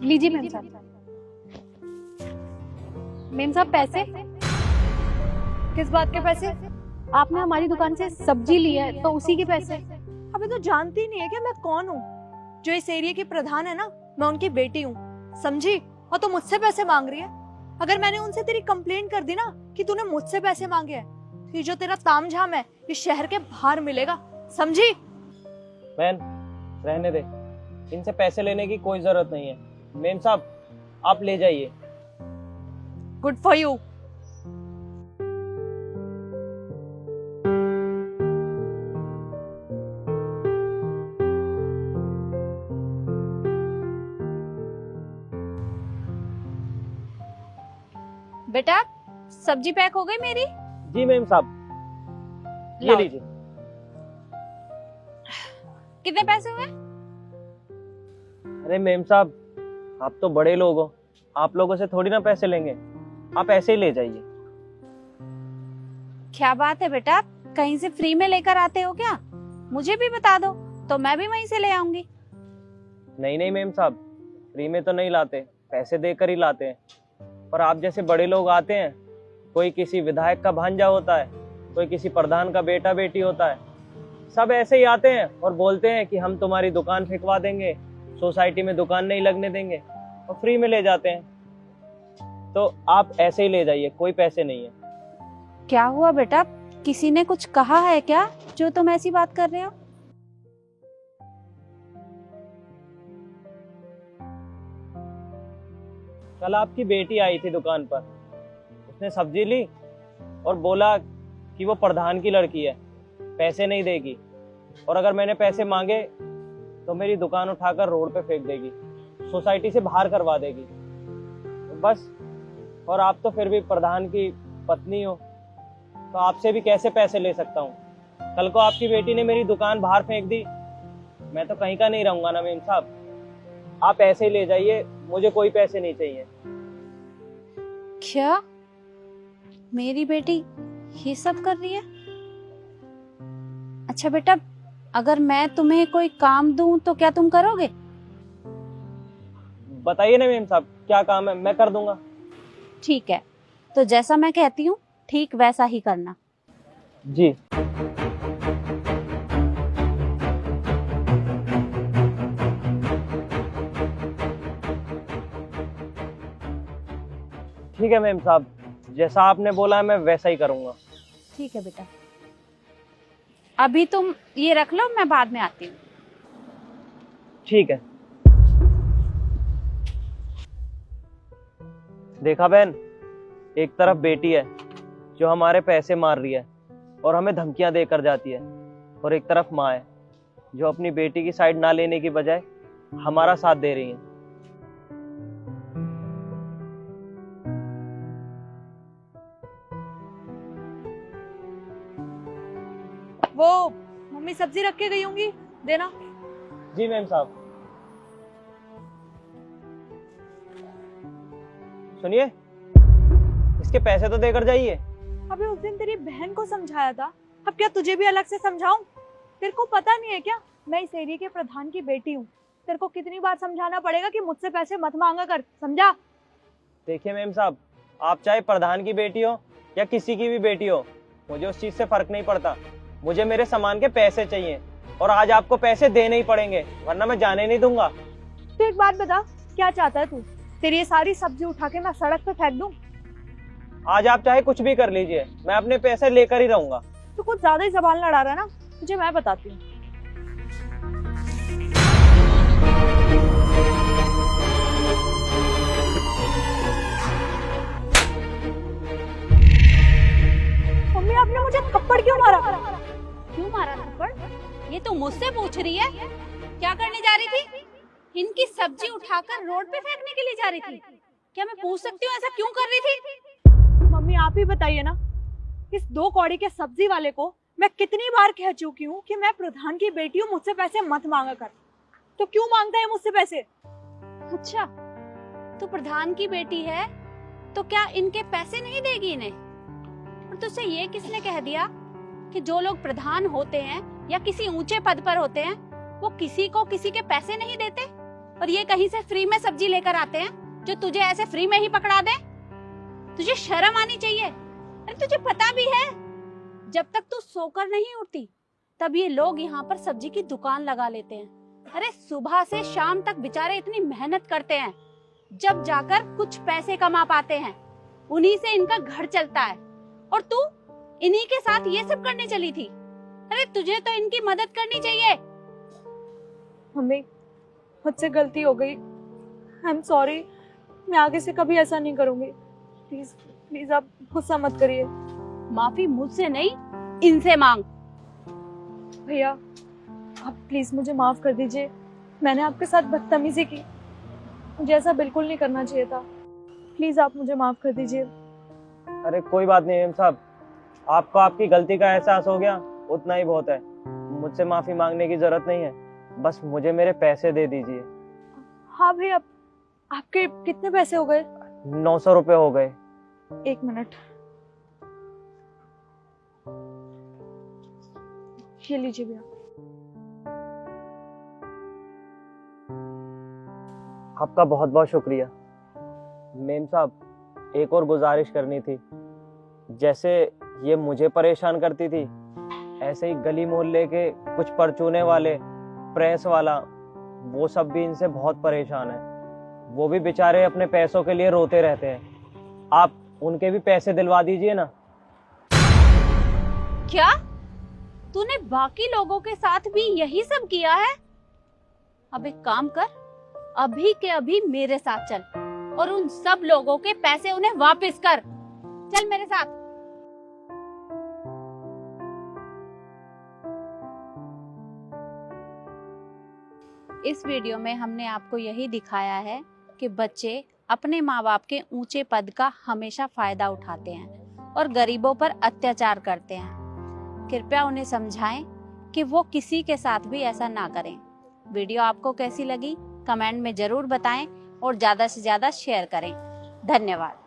लीजिए मेम साहब। मेम साहब पैसे। किस बात के पैसे? आपने हमारी दुकान से सब्जी ली है तो उसी के पैसे। अबे तो जानती नहीं है कि मैं कौन हूँ? जो इस एरिया की प्रधान है ना, मैं उनकी बेटी हूँ, समझी? और तो मुझसे पैसे मांग रही है। अगर मैंने उनसे तेरी कंप्लेंट कर दी ना कि तूने मुझसे पैसे मांगे हैं, तो ये जो तेरा तामझाम है इस शहर के बाहर मिलेगा, समझी? बहन रहने दे, इनसे पैसे लेने की कोई जरूरत नहीं है। मेम साहब आप ले जाइए। Good for you. बेटा सब्जी पैक हो गई मेरी? जी मेम साहब ये लाओ। लीजिए। कितने पैसे हुए? अरे मेम साहब आप तो बड़े लोग हो, आप लोगों से थोड़ी ना पैसे लेंगे, आप ऐसे ही ले जाइए। क्या बात है बेटा, कहीं से फ्री में लेकर आते हो क्या? मुझे भी बता दो तो मैं भी वहीं से ले आऊंगी। नहीं नहीं मेम साहब, फ्री में तो नहीं लाते, पैसे देकर ही लाते हैं। पर आप जैसे बड़े लोग आते हैं, कोई किसी विधायक का भांजा होता है, कोई किसी प्रधान का बेटा बेटी होता है, सब ऐसे ही आते हैं और बोलते हैं कि हम तुम्हारी दुकान फेंकवा देंगे, सोसाइटी में दुकान नहीं लगने देंगे, और फ्री में ले जाते हैं। तो आप ऐसे ही ले जाइए, कोई पैसे नहीं है। क्या हुआ बेटा, किसी ने कुछ कहा है क्या जो तुम ऐसी बात कर रहे हो? कल आपकी बेटी आई थी दुकान पर, उसने सब्जी ली और बोला कि वो प्रधान की लड़की है, पैसे नहीं देगी, और अगर मैंने पैसे मांगे तो मेरी दुकान उठाकर रोड पे फेंक देगी, सोसाइटी से बाहर करवा देगी। बस, और आप तो फिर भी प्रधान की पत्नी हो, तो आपसे भी कैसे पैसे ले सकता हूँ? कल को आपकी बेटी ने मेरी दुकान बाहर फेंक दी, मैं तो कहीं का नहीं रहूंगा ना मेम साहब। आप ऐसे ही ले जाइए, मुझे कोई पैसे नहीं चाहिए। क्या मेरी बेटी ये सब कर रही है? अच्छा बेटा, अगर मैं तुम्हें कोई काम दूं तो क्या तुम करोगे? बताइए ना मेम साहब क्या काम है, मैं कर दूंगा। ठीक है, तो जैसा मैं कहती हूँ ठीक वैसा ही करना। जी। ठीक है मेम साहब, जैसा आपने बोला है मैं वैसा ही करूंगा। ठीक है बेटा, अभी तुम ये रख लो, मैं बाद में आती हूँ। ठीक है। देखा बहन, एक तरफ बेटी है जो हमारे पैसे मार रही है और हमें धमकियां देकर जाती है, और एक तरफ माँ है जो अपनी बेटी की साइड ना लेने की बजाय हमारा साथ दे रही है। वो मम्मी सब्जी रख के गई होंगी, देना। जी मैम साहब। सुनिए, इसके पैसे तो देकर जाइए। अबे उस दिन तेरी बहन को समझाया था, अब क्या तुझे भी अलग से समझाऊं? तेरे को पता नहीं है क्या, मैं इस एरिया के प्रधान की बेटी हूँ। तेरे को कितनी बार समझाना पड़ेगा कि मुझसे पैसे मत मांगा कर, समझा? देखिए मैम साहब, आप चाहे प्रधान की बेटी हो या किसी की भी बेटी हो, मुझे उस चीज से फर्क नहीं पड़ता। मुझे मेरे सामान के पैसे चाहिए, और आज आपको पैसे देने ही पड़ेंगे, वरना मैं जाने नहीं दूंगा। तू एक बात बता, क्या चाहता है तू? तेरी ये सारी सब्जी उठा के मैं सड़क पे फेंक दूं? आज आप चाहे कुछ भी कर लीजिए, मैं अपने पैसे लेकर ही रहूंगा। तू कुछ ज्यादा ही जबान लड़ा रहा है ना, तुझे मैं बताती हूँ। मम्मी आपने मुझे थप्पड़ क्यों मारा? क्यों मारा थप्पड़? ये तो मुझसे पूछ रही है। क्या करने जा रही थी? इनकी सब्जी उठाकर रोड पे फेंकने के लिए जा रही थी। क्या मैं पूछ सकती हूँ ऐसा क्यों कर रही थी? मम्मी आप ही बताइए ना, इस 2 कौड़ी के सब्जी वाले को मैं कितनी बार कह चुकी हूँ कि मैं प्रधान की बेटी हूँ, मुझसे पैसे मत मांगा कर, तो क्यों मांगता है मुझसे पैसे? अच्छा, तो प्रधान की बेटी है तो क्या इनके पैसे नहीं देगी इन्हें? और तुझसे ये किसने कह दिया कि जो लोग प्रधान होते हैं या किसी ऊंचे पद पर होते हैं वो किसी को किसी के पैसे नहीं देते? और ये कहीं से फ्री में सब्जी लेकर आते हैं जो तुझे ऐसे फ्री में ही पकड़ा दे। तुझे शर्म आनी चाहिए। अरे तुझे पता भी है जब तक तू सोकर नहीं उठती तब ये लोग यहाँ पर सब्जी की दुकान लगा लेते हैं। अरे सुबह से शाम तक बेचारे इतनी मेहनत करते हैं, जब जाकर कुछ पैसे कमा पाते हैं, उन्हीं से इनका घर चलता है। और तू इन्हीं के साथ ये सब करने चली थी। अरे तुझे तो इनकी मदद करनी चाहिए। मम्मी, मुझसे गलती हो गई। I am sorry. मैं आगे से कभी ऐसा नहीं करूंगी। प्लीज प्लीज आप गुस्सा मत करिए। माफी मुझसे नहीं, इनसे मांग। भैया आप प्लीज मुझे माफ कर दीजिए। मैंने आपके साथ बदतमीजी की, मुझे ऐसा बिल्कुल नहीं करना चाहिए था। प्लीज आप मुझे माफ कर दीजिए। अरे कोई बात नहीं मेम साहब, आपको आपकी गलती का एहसास हो गया, उतना ही बहुत है। मुझसे माफी मांगने की जरूरत नहीं है, बस मुझे मेरे पैसे दे दीजिए। हाँ भैया, आपके कितने पैसे हो गए? 900 रुपए हो गए। 1 मिनट, ये लीजिए भैया। आपका बहुत बहुत शुक्रिया। मेम साहब एक और गुजारिश करनी थी। जैसे ये मुझे परेशान करती थी, ऐसे ही गली मोहल्ले के कुछ परचूने वाले, प्रेस वाला, वो सब भी इनसे बहुत परेशान है। वो भी बेचारे अपने पैसों के लिए रोते रहते हैं। आप उनके भी पैसे दिलवा दीजिए ना। क्या तूने बाकी लोगों के साथ भी यही सब किया है? अब एक काम कर, अभी के अभी मेरे साथ चल और उन सब लोगों के पैसे उन्हें वापस कर। चल मेरे साथ। इस वीडियो में हमने आपको यही दिखाया है कि बच्चे अपने माँ बाप के ऊंचे पद का हमेशा फायदा उठाते हैं और गरीबों पर अत्याचार करते हैं। कृपया उन्हें समझाएं कि वो किसी के साथ भी ऐसा ना करें। वीडियो आपको कैसी लगी कमेंट में जरूर बताएं और ज्यादा से ज्यादा शेयर करें। धन्यवाद।